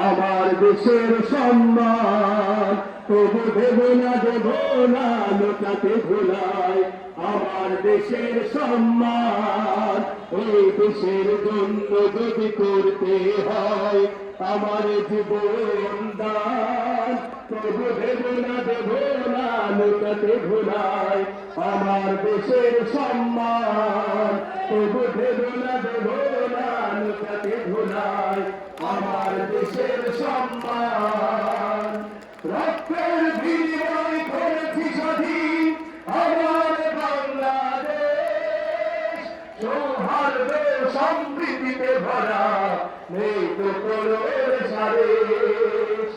আমার দেশের সম্মান তবু দেব না লোটাতে ভোলায় আমার দেশের সম্মান এই দেশের জন্য যদি করতে হয় আমার জীবন দান তবু দেব না লোটাতে ভোলায় আমার দেশের সম্মান তবু দেব না লোটাতে ভোলায় আমার দেশের সম্মান রক্তের বিনিময় করেছি স্বাধীন আমার বাংলাদেশ সৌহার্দ্য সম্প্রীতিতে ভরা নেই তো কোনো সারেশ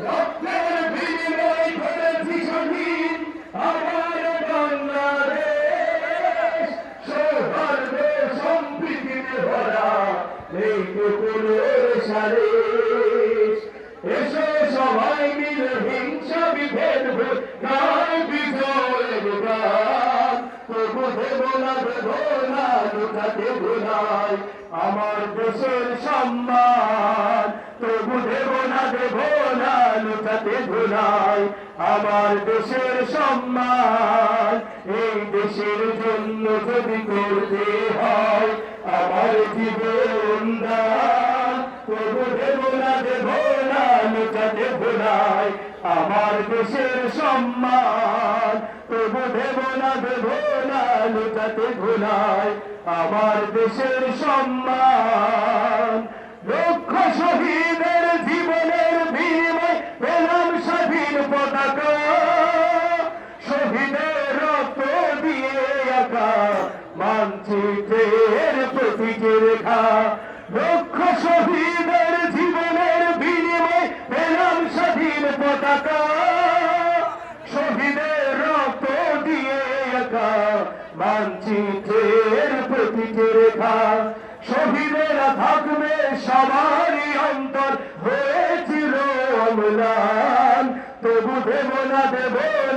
রক্তের বিনিময় করেছি স্বাধীন আমার বাংলাদেশ সৌহার্দ্য সম্প্রীতিতে ভরা নেই তো কোনো সারেশ এসো সবাই মিলে হিংসা বিভেদ নাই বিজয়ের গান তবু দেব না লোটাতে ভোলায় আমার দেশের সম্মান তবু দেব না লোটাতে ভোলায় আমার দেশের সম্মান এই দেশের জন্য যদি করতে হয় আমার জীবন দান তবু দেব না লোটাতে ভোলায় আমার দেশের সম্মান তবু দেব না লোটাতে ভোলায় আমার দেশের সম্মান লক্ষ শহীদের জীবনের বিনিময় পেলাম স্বাধীন পতাকা শহীদের রক্ত দিয়ে আঁকা মানচিত্রের প্রতীকে রেখা লক্ষ শহীদের জীবনের বিনিময় পেলাম স্বাধীন পতাকা শহীদের রক্ত দিয়ে আঁকা মানচিত্রের প্রতীকে রেখা শহীদেরা থাকবে সবারই অন্তর হয়েছিল অম্লান তবু দেব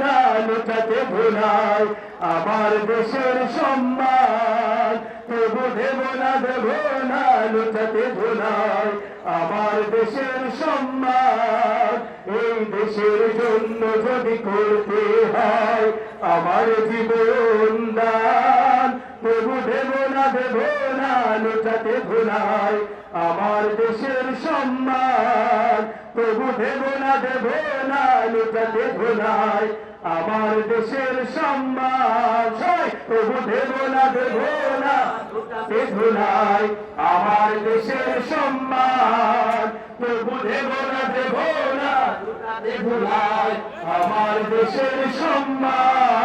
না লোটাতে ভোলায় আমার দেশের সম্মান তবু দেব না লোটাতে ভোলায় আমার দেশের সম্মান এই দেশের জন্য যদি করতে হয় আমার জীবন দান তবু দেব না লোটাতে ভোলায় আমার দেশের সম্মান তবু দেব না লোটাতে ভোলায় আমার দেশের সম্মান তবু দেব না লোটাতে ভোলায় আমার দেশের সম্মান তবু দেব না লোটাতে ভোলায় আমার দেশের সম্মান